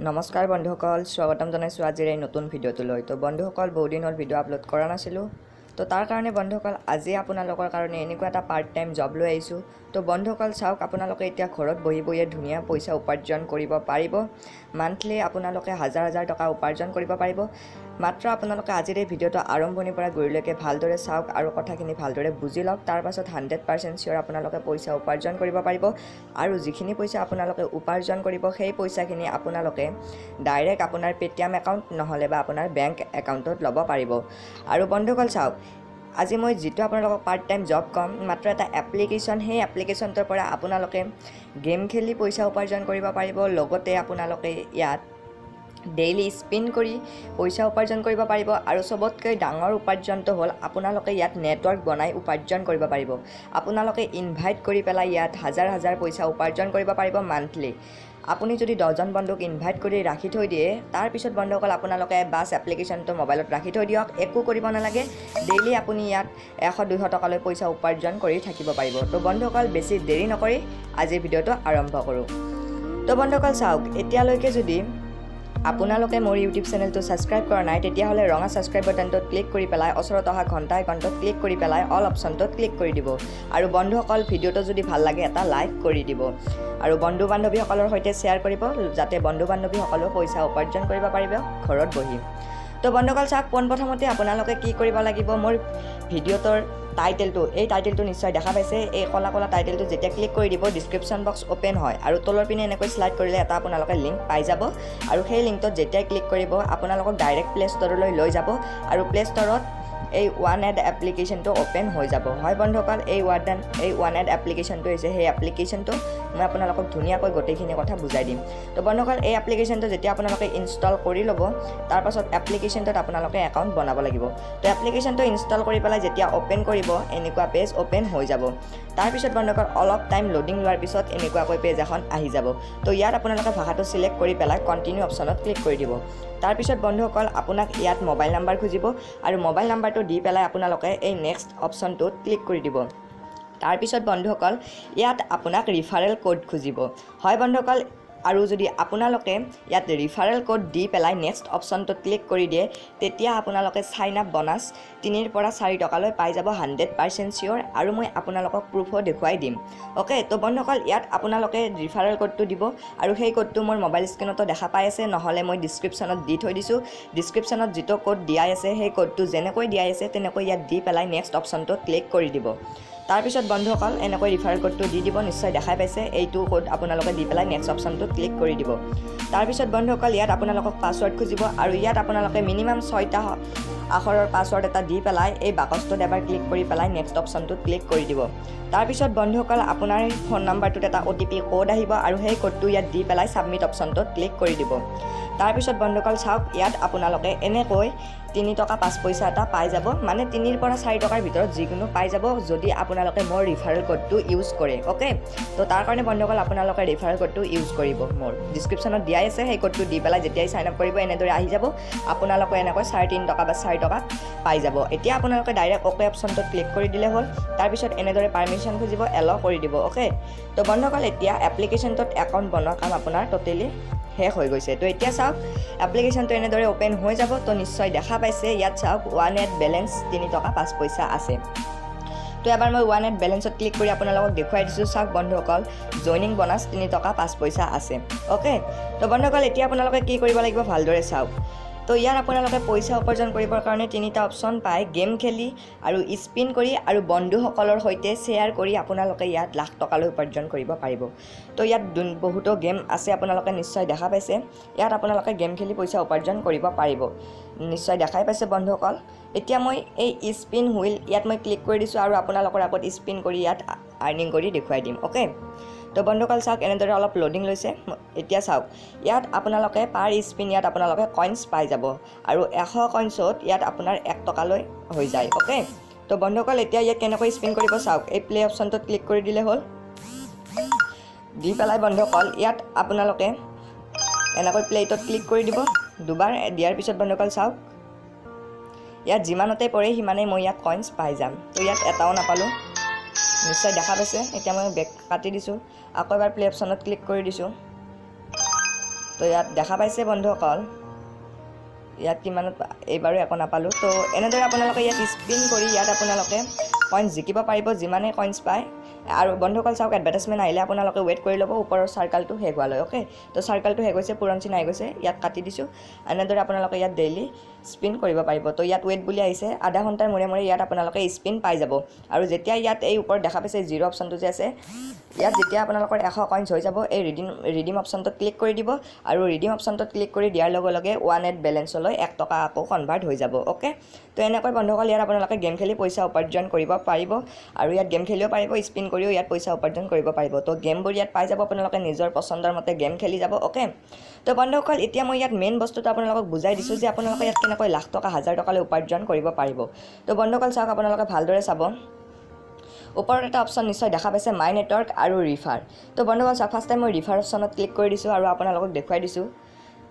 নমস্কাৰ বন্ধুসকল, স্বাগতম জনাইছোঁ আজিৰ এই নতুন ভিডিঅ'টোলৈ। তো বন্ধুসকল, বহুদিন হ'ল ভিডিঅ' আপলোড কৰা নাছিলোঁ। তো তাৰ কাৰণে বন্ধুসকল আজি আপোনালোকৰ কাৰণে এনেকুৱা এটা পাৰ্ট টাইম জব লৈ আহিছোঁ। তো বন্ধুসকল চাওক, আপোনালোকে এতিয়া ঘৰত বহি বহিয়ে ধুনীয়া পইচা উপাৰ্জন কৰিব পাৰিব। মান্থলি আপোনালোকে হাজাৰ হাজাৰ টকা উপাৰ্জন কৰিব পাৰিব। মাত্ৰ আপোনালোকে আজিৰ এই ভিডিঅ'টো আৰম্ভণিৰ পৰা গুৰিলৈকে ভালদৰে চাওক আৰু কথাখিনি ভালদৰে বুজি লওক। তাৰ পাছত 100% চিয়'ৰ আপোনালোকে পইচা উপাৰ্জন কৰিব পাৰিব। আৰু যিখিনি পইচা আপোনালোকে উপাৰ্জন কৰিব সেই পইচাখিনি আপোনালোকে ডাইৰেক্ট আপোনাৰ PAYTM একাউণ্ট নহ'লে বা আপোনাৰ বেংক একাউণ্টত ল'ব পাৰিব। আৰু বন্ধুসকল চাওক, আজি মই যিটো আপোনালোকক পাৰ্ট টাইম জব ক'ম, মাত্ৰ এটা এপ্লিকেশ্যন। সেই এপ্লিকেশ্যনটোৰ পৰা আপোনালোকে গেম খেলি পইচা উপাৰ্জন কৰিব পাৰিব। লগতে আপোনালোকে ইয়াত ডেইলি স্পিন কৰি পইচা উপাৰ্জন কৰিব পাৰিব। আৰু চবতকৈ ডাঙৰ উপাৰ্জনটো হ'ল আপোনালোকে ইয়াত নেটৱৰ্ক বনাই উপাৰ্জন কৰিব পাৰিব। আপোনালোকে ইনভাইট কৰি পেলাই ইয়াত হাজাৰ হাজাৰ পইচা উপাৰ্জন কৰিব পাৰিব মান্থলি। আপুনি যদি 10জন বন্ধুক ইনভাইট কৰি ৰাখি থৈ দিয়ে, তাৰপিছত বন্ধুসকল আপোনালোকে বাছ এপ্লিকেশ্যনটো মোবাইলত ৰাখি থৈ দিয়ক, একো কৰিব নালাগে। ডেইলি আপুনি ইয়াত 100-200 টকালৈ পইচা উপাৰ্জন কৰি থাকিব পাৰিব। তো বন্ধুসকল বেছি দেৰি নকৰি আজিৰ ভিডিঅ'টো আৰম্ভ কৰোঁ। তো বন্ধুসকল চাওক, এতিয়ালৈকে যদি আপোনালোকে মোৰ ইউটিউব চেনেলটো ছাবস্ক্ৰাইব কৰা নাই, তেতিয়াহ'লে ৰঙা ছাবস্ক্ৰাইব বাটনটোত ক্লিক কৰি পেলাই ওচৰত অহা ঘণ্টা আইকনটোত ক্লিক কৰি পেলাই অল অপশ্যনটোত ক্লিক কৰি দিব। আৰু বন্ধুসকল ভিডিঅ'টো যদি ভাল লাগে এটা লাইক কৰি দিব। আৰু বন্ধু বান্ধৱীসকলৰ সৈতে শ্বেয়াৰ কৰিব, যাতে বন্ধু বান্ধৱীসকলেও পইচা উপাৰ্জন কৰিব পাৰিব ঘৰত বহি। তো বন্ধুসকল চাওক, পোনপ্ৰথমতে আপোনালোকে কি কৰিব লাগিব, মোৰ ভিডিঅ'টোৰ টাইটেলটো, এই টাইটেলটো নিশ্চয় দেখা পাইছে। এই কলা কলা টাইটেলটো যেতিয়া ক্লিক কৰি দিব, ডিছক্ৰিপশ্যন বক্স অ'পেন হয় আৰু তলৰ পিনে এনেকৈ শ্লাইড কৰিলে এটা আপোনালোকে লিংক পাই যাব। আৰু সেই লিংকটোত যেতিয়াই ক্লিক কৰিব আপোনালোকক ডাইৰেক্ট প্লে' ষ্ট'ৰলৈ লৈ যাব। আৰু প্লে' ষ্ট'ৰত এই ওৱান এড এপ্লিকেশ্যনটো অ'পেন হৈ যাব। হয় বন্ধুসকল, এই ওৱান এড এপ্লিকেশ্যনটো হৈছে সেই এপ্লিকেশ্যনটো। মই আপোনালোকক ধুনীয়াকৈ গোটেইখিনি কথা বুজাই দিম। তো বন্ধুসকল, এই এপ্লিকেশ্যনটো যেতিয়া আপোনালোকে ইনষ্টল কৰি ল'ব, তাৰপাছত এপ্লিকেশ্যনটোত আপোনালোকে একাউণ্ট বনাব লাগিব। তো এপ্লিকেশ্যনটো ইনষ্টল কৰি পেলাই যেতিয়া অ'পেন কৰিব, এনেকুৱা পেজ অ'পেন হৈ যাব। তাৰপিছত বন্ধুসকল অলপ টাইম লোডিং লোৱাৰ পিছত এনেকুৱাকৈ পেজ এখন আহি যাব। তো ইয়াত আপোনালোকে ভাষাটো ছিলেক্ট কৰি পেলাই কণ্টিনিউ অপশ্যনত ক্লিক কৰি দিব। তাৰপিছত বন্ধুসকল আপোনাক ইয়াত মোবাইল নাম্বাৰ খুজিব আৰু মোবাইল নাম্বাৰটো দি পেলাই আপোনালোকে এই নেক্সট অপশ্যনটোত ক্লিক কৰি দিব। তাৰপিছত বন্ধুসকল ইয়াত আপোনাক ৰিফাৰেল কোড খুজিব। হয় বন্ধুসকল, আৰু যদি আপোনালোকে ইয়াত ৰিফাৰেল কোড দি পেলাই নেক্সট অপশ্যনটোত ক্লিক কৰি দিয়ে, তেতিয়া আপোনালোকে চাইন আপ বনাছ 3 পৰা 4 টকালৈ পাই যাব, 100% চিয়'ৰ। আৰু মই আপোনালোকক প্ৰুফো দেখুৱাই দিম। অ'কে, তো বন্ধুসকল ইয়াত আপোনালোকে ৰিফাৰেল কোডটো দিব। আৰু সেই কোডটো মোৰ মোবাইল স্ক্ৰীণতো দেখা পাই আছে, নহ'লে মই ডিছক্ৰিপশ্যনত দি থৈ দিছোঁ। ডিছক্ৰিপশ্যনত যিটো কোড দিয়াই আছে সেই কোডটো যেনেকৈ দিয়াই আছে তেনেকৈ ইয়াত দি পেলাই নেক্সট অপশ্যনটোত ক্লিক কৰি দিব। তাৰপিছত বন্ধুসকল এনেকৈ ৰিফাৰেল কোডটো দি দিব, নিশ্চয় দেখাই পাইছে। এইটো কোড আপোনালোকে দি পেলাই নেক্সট অপশ্যনটোত ক্লিক কৰি দিব। তাৰপিছত বন্ধুসকল ইয়াত আপোনালোকক পাছৱৰ্ড খুজিব। আৰু ইয়াত আপোনালোকে মিনিমাম 6টা আখৰৰ পাছৱৰ্ড এটা দি পেলাই এই বাকচটোত এবাৰ ক্লিক কৰি পেলাই নেক্সট অপশ্যনটোত ক্লিক কৰি দিব। তাৰপিছত বন্ধুসকল আপোনাৰ ফোন নাম্বাৰটোত এটা OTP কোড আহিব আৰু সেই কোডটো ইয়াত দি পেলাই ছাবমিট অপশ্যনটোত ক্লিক কৰি দিব। তাৰপিছত বন্ধুসকল চাওক, ইয়াত আপোনালোকে এনেকৈ 3 টকা 5 পইচা এটা পাই যাব, মানে 3 পৰা 4 টকাৰ ভিতৰত যিকোনো পাই যাব যদি আপোনালোকে মোৰ ৰিফাৰেল কোডটো ইউজ কৰে। অ'কে, তো তাৰ কাৰণে বন্ধুসকল আপোনালোকে ৰিফাৰেল কোডটো ইউজ কৰিব। মোৰ ডিছক্ৰিপশ্যনত দিয়াই আছে, সেই কোডটো দি পেলাই যেতিয়াই চাইন আপ কৰিব এনেদৰে আহি যাব। আপোনালোকে এনেকৈ 3.5 টকা বা 4 টকাত পাই যাব। এতিয়া আপোনালোকে ডাইৰেক্ট অ'কে অপশ্যনটোত ক্লিক কৰি দিলে হ'ল। তাৰপিছত এনেদৰে পাৰ্মিশ্যন খুজিব, এলাউ কৰি দিব। অ'কে, তো বন্ধুসকল এতিয়া এপ্লিকেশ্যনটোত একাউণ্ট বনোৱা কাম আপোনাৰ টোটেলি শেষ হৈ গৈছে। তো এতিয়া চাওক এপ্লিকেশ্যনটো এনেদৰে অ'পেন হৈ যাব। তো নিশ্চয় দেখা পাইছে ইয়াত চাওক ওৱান এড বেলেঞ্চ 3 টকা 5 পইচা আছে। তো এবাৰ মই ওৱান এড বেলেঞ্চত ক্লিক কৰি আপোনালোকক দেখুৱাই দিছোঁ। চাওক বন্ধুসকল জইনিং বনাছ 3 টকা 5 পইচা আছে। অ'কে, তো বন্ধুসকল এতিয়া আপোনালোকে কি কৰিব লাগিব ভালদৰে চাওক। তো ইয়াত আপোনালোকে পইচা উপাৰ্জন কৰিবৰ কাৰণে 3টা অপশ্যন পায়, গেম খেলি আৰু স্পিন কৰি আৰু বন্ধুসকলৰ সৈতে শ্বেয়াৰ কৰি আপোনালোকে ইয়াত লাখ টকালৈ উপাৰ্জন কৰিব পাৰিব। তো ইয়াত বহুতো গেম আছে, আপোনালোকে নিশ্চয় দেখা পাইছে। ইয়াত আপোনালোকে গেম খেলি পইচা উপাৰ্জন কৰিব পাৰিব, নিশ্চয় দেখাই পাইছে বন্ধুসকল। এতিয়া মই এই স্পিন হুইল ইয়াত মই ক্লিক কৰি দিছোঁ আৰু আপোনালোকৰ আগত স্পিন কৰি ইয়াত আৰ্নিং কৰি দেখুৱাই দিম। অ'কে, তো বন্ধুসকল চাওক এনেদৰে অলপ লোডিং লৈছে। এতিয়া চাওক ইয়াত আপোনালোকে পাৰ স্পিন ইয়াত আপোনালোকে কইনছ পাই যাব আৰু 100 কইনছত ইয়াত আপোনাৰ 1 টকালৈ হৈ যায়। অ'কে, তো বন্ধুসকল এতিয়া ইয়াত কেনেকৈ স্পিন কৰিব চাওক। এই প্লে অপশ্যনটোত ক্লিক কৰি দিলে হ'ল। দি পেলাই বন্ধুসকল ইয়াত আপোনালোকে এনেকৈ প্লেটোত ক্লিক কৰি দিব। দুবাৰ দিয়াৰ পিছত বন্ধুসকল চাওক ইয়াত যিমানতে পৰে সিমানেই মই ইয়াত কইনছ পাই যাম। তো ইয়াত এটাও নাপালোঁ, নিশ্চয় দেখা পাইছে। এতিয়া মই বেক কাটি দিছোঁ, আকৌ এবাৰ প্লে অপশ্যনত ক্লিক কৰি দিছোঁ। তো ইয়াত দেখা পাইছে বন্ধুসকল ইয়াত কিমানত এইবাৰো একো নাপালোঁ তো এনেদৰে আপোনালোকে ইয়াত স্পিন কৰি ইয়াত আপোনালোকে কইনছ জিকিব পাৰিব যিমানে কইনছ পায় আৰু বন্ধুসকল চাওক এডভাৰটাইজমেণ্ট আহিলে আপোনালোকে ৱেইট কৰি ল'ব ওপৰৰ চাৰ্কলটো শেষ হোৱালৈ অ'কে তো চাৰ্কলটো শেষ হৈছে পূৰণ চিন আহি গৈছে ইয়াত কাটি দিছোঁ এনেদৰে আপোনালোকে ইয়াত ডেইলি স্পিন কৰিব পাৰিব তো ইয়াত ৱেইট বুলি আহিছে আধা ঘণ্টাৰ মূৰে মূৰে ইয়াত আপোনালোকে স্পিন পাই যাব আৰু যেতিয়া ইয়াত এই ওপৰত দেখা পাইছে জিৰ' অপশ্যনটো যে আছে ইয়াত যেতিয়া আপোনালোকৰ 100 কইনছ হৈ যাব এই ৰিডিম অপশ্যনটোত ক্লিক কৰি দিব আৰু ৰিডিম অপশ্যনটোত ক্লিক কৰি দিয়াৰ লগে লগে 1 এড বেলেঞ্চলৈ 1 টকা আকৌ কনভাৰ্ট হৈ যাব অ'কে তো এনেকৈ বন্ধুসকল ইয়াত আপোনালোকে গেম খেলি পইচা উপাৰ্জন কৰিব পাৰিব আৰু ইয়াত গেম খেলিও পাৰিব স্পিন কৰিও ইয়াত পইচা উপাৰ্জন কৰিব পাৰিব তো গেমবোৰ ইয়াত পাই যাব আপোনালোকে নিজৰ পচন্দৰ মতে গেম খেলি যাব অ'কে তো বন্ধুসকল এতিয়া মই ইয়াত মেইন বস্তুটো আপোনালোকক বুজাই দিছোঁ যে আপোনালোকে ইয়াত কেনেকৈ লাখ টকা হাজাৰ টকালৈ উপাৰ্জন কৰিব পাৰিব তো বন্ধুসকল চাওক আপোনালোকে ভালদৰে চাব ওপৰত এটা অপশ্যন নিশ্চয় দেখা পাইছে মাই নেটৱৰ্ক আৰু ৰিফাৰ তো বন্ধুসকল চাওক ফাৰ্ষ্ট টাইম মই ৰিফাৰ অপশ্যনত ক্লিক কৰি দিছোঁ আৰু আপোনালোকক দেখুৱাই দিছোঁ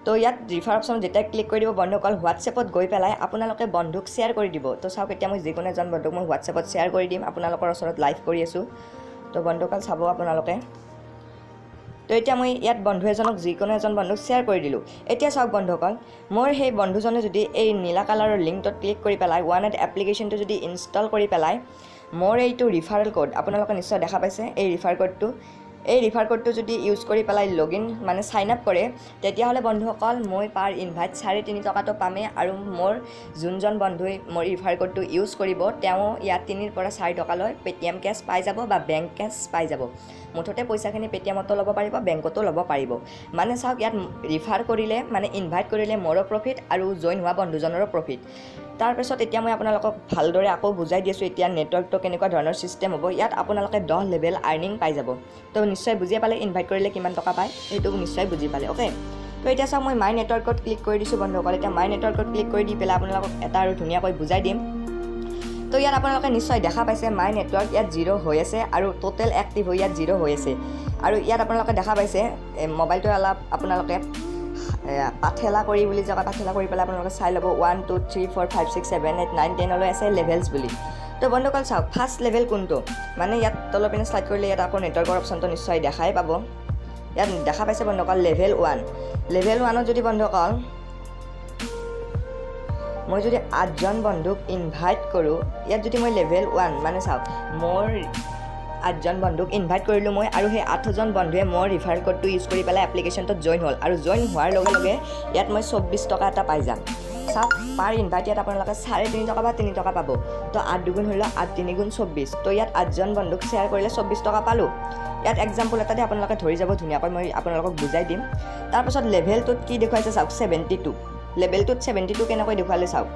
তো ইয়াত ৰিফাৰ অপশ্যনত যেতিয়া ক্লিক কৰি দিব বন্ধুসকল হোৱাটছএপত গৈ পেলাই আপোনালোকে বন্ধুক শ্বেয়াৰ কৰি দিব তো চাওক এতিয়া মই যিকোনো এজন বন্ধুক মই হোৱাটছএপত শ্বেয়াৰ কৰি দিম আপোনালোকৰ ওচৰত লাইভ কৰি আছোঁ তো বন্ধুসকল চাব আপোনালোকে তো এতিয়া মই ইয়াত বন্ধু এজনক যিকোনো এজন বন্ধুক শ্বেয়াৰ কৰি দিলোঁ এতিয়া চাওক বন্ধুসকল মোৰ সেই বন্ধুজনে যদি এই নীলা কালাৰৰ লিংকটোত ক্লিক কৰি পেলাই 1 এড এপ্লিকেশ্যনটো যদি ইনষ্টল কৰি পেলাই মোৰ এইটো ৰিফাৰেল কোড আপোনালোকে নিশ্চয় দেখা পাইছে এই ৰিফাৰ কোডটো যদি ইউজ কৰি পেলাই লগইন মানে সাইন আপ কৰে তেতিয়াহ'লে বন্ধুসকল মই পাৰ ইনভাইট 3.5 টকাটো পামে আৰু মোৰ যোনজন বন্ধুই মোৰ ৰিফাৰ কোডটো ইউজ কৰিব তেওঁ ইয়াত 3 পৰা 4 টকালৈ পেটিএম কেছ পাই যাব বা বেংক কেছ পাই যাব মুঠতে পইচাখিনি পেটিএমতো ল'ব পাৰিব বেংকতো ল'ব পাৰিব মানে চাওক ইয়াত ৰিফাৰ কৰিলে মানে ইনভাইট কৰিলে মোৰো প্ৰফিট আৰু জইন হোৱা বন্ধুজনৰো প্ৰফিট তাৰপিছত এতিয়া মই আপোনালোকক ভালদৰে আকৌ বুজাই দিছোঁ এতিয়া নেটৱৰ্কটো কেনেকুৱা ধৰণৰ চিষ্টেম হ'ব ইয়াত আপোনালোকে 10 লেভেল আৰ্নিং পাই যাব তো নিশ্চয় বুজি পালে ইনভাইট কৰিলে কিমান টকা পায় সেইটো নিশ্চয় বুজি পালে অ'কে তো এতিয়া চাওক মই মাই নেটৱৰ্কত ক্লিক কৰি দিছোঁ বন্ধুসকল এতিয়া মাই নেটৱৰ্কত ক্লিক কৰি দি পেলাই আপোনালোকক এটা আৰু ধুনীয়াকৈ বুজাই দিম তো ইয়াত আপোনালোকে নিশ্চয় দেখা পাইছে মাই নেটৱৰ্ক ইয়াত 0 হৈ আছে আৰু টোটেল এক্টিভ হৈ ইয়াত 0 হৈ আছে আৰু ইয়াত আপোনালোকে দেখা পাইছে মোবাইলটো অলপ আপোনালোকে পাঠেলা কৰি বুলি জগা পাঠেলা কৰি পেলাই আপোনালোকে চাই ল'ব 1 2 3 4 5 6 7 8 9 10 লৈ আছে লেভেলছ বুলি তো বন্ধুসকল চাওক ফাৰ্ষ্ট লেভেল কোনটো মানে ইয়াত তলৰ পিনে স্লাইড কৰিলে ইয়াত আকৌ নেটৱৰ্কৰ অপশ্যনটো নিশ্চয় দেখাই পাব ইয়াত দেখা পাইছে বন্ধুসকল লেভেল 1 লেভেল 1ত যদি বন্ধুসকল মই যদি 8জন বন্ধুক ইনভাইট কৰোঁ ইয়াত যদি মই লেভেল 1 মানে চাওক মোৰ 8জন বন্ধুক ইনভাইট কৰিলোঁ মই আৰু সেই 8জন বন্ধুৱে মোৰ ৰিফাৰেল কোডটো ইউজ কৰি পেলাই এপ্লিকেশ্যনটোত জইন হ'ল আৰু জইন হোৱাৰ লগে লগে ইয়াত মই 24 টকা এটা পাই যাম চাওক পাৰ ইনভাইট ইয়াত আপোনালোকে 3.5 টকা বা 3 টকা পাব তো 8 দুগুণ হ'ল 8 3 গুণ 24 তো ইয়াত 8জন বন্ধুক শ্বেয়াৰ কৰিলে 24 টকা পালোঁ ইয়াত এক্সাম্পল এটা দি আপোনালোকে ধৰি যাব ধুনীয়াকৈ মই আপোনালোকক বুজাই দিম তাৰপিছত লেভেলটোত কি দেখুৱাইছে চাওক 72 লেভেলটোত 72 কেনেকৈ দেখুৱালে চাওক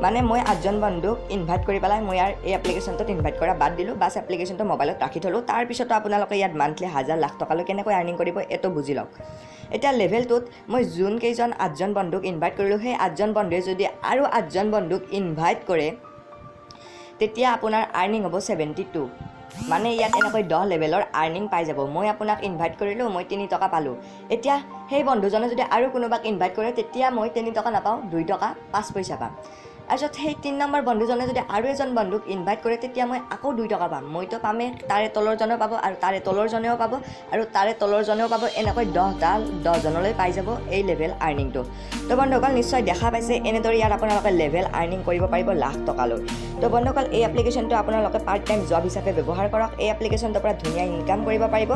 মানে মই 8জন বন্ধুক ইনভাইট কৰি পেলাই মই এই এপ্লিকেশ্যনটোত ইনভাইট কৰা বাদ দিলোঁ বাছ এপ্লিকেশ্যনটো মোবাইলত ৰাখি থ'লোঁ তাৰপিছতো আপোনালোকে ইয়াত মান্থলি 1000 লাখ টকালৈ কেনেকৈ আৰ্নিং কৰিব এইটো বুজি লওক এতিয়া লেভেলটোত মই যোন কেইজন 8জন বন্ধুক ইনভাইট কৰিলোঁ সেই 8জন বন্ধুৱে যদি আৰু 8জন বন্ধুক ইনভাইট কৰে তেতিয়া আপোনাৰ আৰ্নিং হ'ব 72 মানে ইয়াত এনেকৈ 10 লেভেলৰ আৰ্নিং পাই যাব মই আপোনাক ইনভাইট কৰিলোঁ মই 3 টকা পালোঁ এতিয়া সেই বন্ধুজনে যদি আৰু কোনোবাক ইনভাইট কৰে তেতিয়া মই 3 টকা নাপাওঁ 2 টকা 5 পইচা পাম তাৰপিছত সেই 3 নম্বৰ বন্ধুজনে যদি আৰু এজন বন্ধুক ইনভাইট কৰে তেতিয়া মই আকৌ 2 টকা পাম মইতো পামেই তাৰে তলৰজনেও পাব আৰু তাৰে তলৰজনেও পাব আৰু তাৰে তলৰজনেও পাব এনেকৈ 10জনলৈ পাই যাব এই লেভেল আৰ্নিংটো তো বন্ধুসকল নিশ্চয় দেখা পাইছে এনেদৰে ইয়াত আপোনালোকে লেভেল আৰ্নিং কৰিব পাৰিব লাখ টকালৈ তো বন্ধুসকল এই এপ্লিকেশ্যনটো আপোনালোকে পাৰ্ট টাইম জব হিচাপে ব্যৱহাৰ কৰক এই এপ্লিকেশ্যনটোৰ পৰা ধুনীয়া ইনকাম কৰিব পাৰিব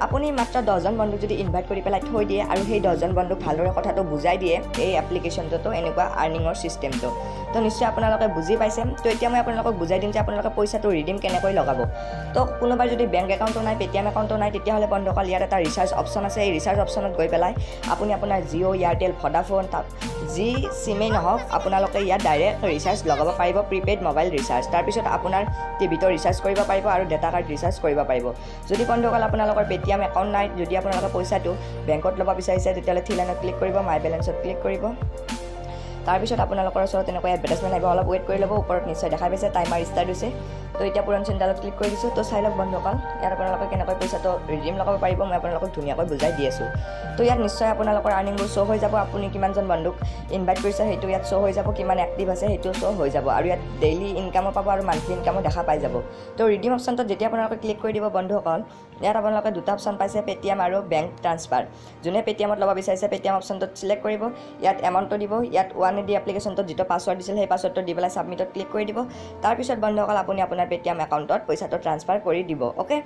আপুনি মাত্ৰ 10জন বন্ধুক যদি ইনভাইট কৰি পেলাই থৈ দিয়ে আৰু সেই 10জন বন্ধুক ভালদৰে কথাটো বুজাই দিয়ে এই এপ্লিকেশ্যনটোতো এনেকুৱা আৰ্নিঙৰ চিষ্টেমটো তো নিশ্চয় আপোনালোকে বুজি পাইছে তো এতিয়া মই আপোনালোকক বুজাই দিম যে আপোনালোকে পইচাটো ৰিডিম কেনেকৈ লগাব তো কোনোবাৰ যদি বেংক একাউণ্টো নাই পেটিএম একাউণ্টো নাই তেতিয়াহ'লে বন্ধুসকল ইয়াত এটা ৰিচাৰ্জ অপশ্যন আছে এই ৰিচাৰ্জ অপশ্যনত গৈ পেলাই আপুনি আপোনাৰ জিঅ' এয়াৰটেল ভডাফোন যি চিমেই নহওক আপোনালোকে ইয়াত ডাইৰেক্ট ৰিচাৰ্জ লগাব পাৰিব প্ৰিপেইড মোবাইল ৰিচাৰ্জ তাৰপিছত আপোনাৰ টিভিটো ৰিচাৰ্জ কৰিব পাৰিব আৰু ডেটা কাৰ্ড ৰিচাৰ্জ কৰিব পাৰিব যদি বন্ধুসকল আপোনালোকৰ পেটিএম একাউণ্ট নাই যদি আপোনালোকে পইচাটো বেংকত ল'ব বিচাৰিছে তেতিয়াহ'লে থ্ৰী লাইনত ক্লিক কৰিব মাই বেলেঞ্চত ক্লিক কৰিব তাৰপিছত আপোনালোকৰ ওচৰত এনেকৈ এডভাৰটাইজমেণ্ট আহিব অলপ ৱেইট কৰি ল'ব ওপৰত নিশ্চয় দেখা পাইছে টাইমাৰ ষ্টাৰ্ট হৈছে তো এতিয়া পুৰণ চিন্তালত ক্লিক কৰি দিছোঁ। তো চাই লওক বন্ধুসকল, ইয়াত আপোনালোকে কেনেকৈ পইচাটো ৰিডিম লগাব পাৰিব মই আপোনালোকক ধুনীয়াকৈ বুজাই দি আছোঁ। তো ইয়াত নিশ্চয় আপোনালোকৰ আৰ্নিংবোৰ শ্ব' হৈ যাব। আপুনি কিমানজন বন্ধুক ইনভাইট কৰিছে সেইটো ইয়াত শ্ব' হৈ যাব, কিমান এক্টিভ আছে সেইটো শ্ব' হৈ যাব, আৰু ইয়াত ডেইলি ইনকামো পাব আৰু মান্থলি ইনকামো দেখা পাই যাব। তো ৰিডিম অপশ্যনটোত যেতিয়া আপোনালোকে ক্লিক কৰি দিব বন্ধুসকল, ইয়াত আপোনালোকে দুটা অপশ্যন পাইছে, পে'টিএম আৰু বেংক ট্ৰান্সফাৰ। যোনে পে'টিএমত ল'ব বিচাৰিছে পে'টিএম অপশ্যনটোত চিলেক্ট কৰিব, ইয়াত এমাউণ্টটো দিব, ইয়াত 1AD এপ্লিকেশ্যনটোত যিটো পাছৱৰ্ড দিছিল সেই পাছৱৰ্ডটো দি পেলাই ছাবমিটত ক্লিক কৰি দিব। তাৰপিছত বন্ধুসকল আপুনি আপোনাৰ পে'টিএম একাউণ্টত পইচাটো ট্ৰান্সফাৰ কৰি দিব। অ'কে,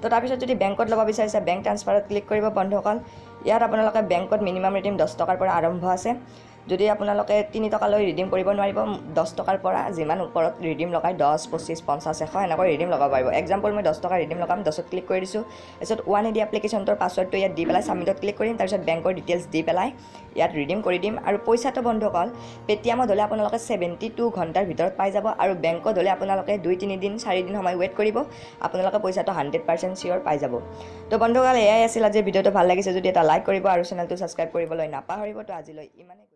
তো তাৰপিছত যদি বেংকত ল'ব বিচাৰিছে বেংক ট্ৰান্সফাৰত ক্লিক কৰিব বন্ধুসকল। ইয়াত আপোনালোকে বেংকত মিনিমাম ৰিডিম 10 টকাৰ পৰা আৰম্ভ আছে। যদি আপোনালোকে 3 টকালৈ ৰিডিম কৰিব নোৱাৰিব, 10 টকাৰ পৰা যিমান ওপৰত ৰিডিম লগাই 10, 25, 50, 100 এনেকৈ ৰিডিম লগাব পাৰিব। এক্সাম্পল মই 10 টকা ৰিডিম লগাম, 10ত ক্লিক কৰি দিছোঁ। তাৰপিছত 1AD এপ্লিকেশ্যনটোৰ পাছৱৰ্ডটো ইয়াত দি পেলাই ছাবমিটত ক্লিক কৰিম। তাৰপিছত বেংকৰ ডিটেইলছ দি পেলাই ইয়াত ৰিডিম কৰি দিম। আৰু পইচাটো বন্ধুসকল পে'টিএমত হ'লে আপোনালোকে 72 ঘণ্টাৰ ভিতৰত পাই যাব, আৰু বেংকত হ'লে আপোনালোকে 2-3 দিন 4 দিন সময় ৱেইট কৰিব, আপোনালোকে পইচাটো 100% চিয়'ৰ পাই যাব। তো বন্ধুসকল এয়াই আছিল আজিৰ ভিডিঅ'টো। ভাল লাগিছে যদি এটা লাইক কৰিব আৰু চেনেলটো ছাবস্ক্ৰাইব কৰিবলৈ নাপাহৰিব। তো আজিলৈ ইমানেই।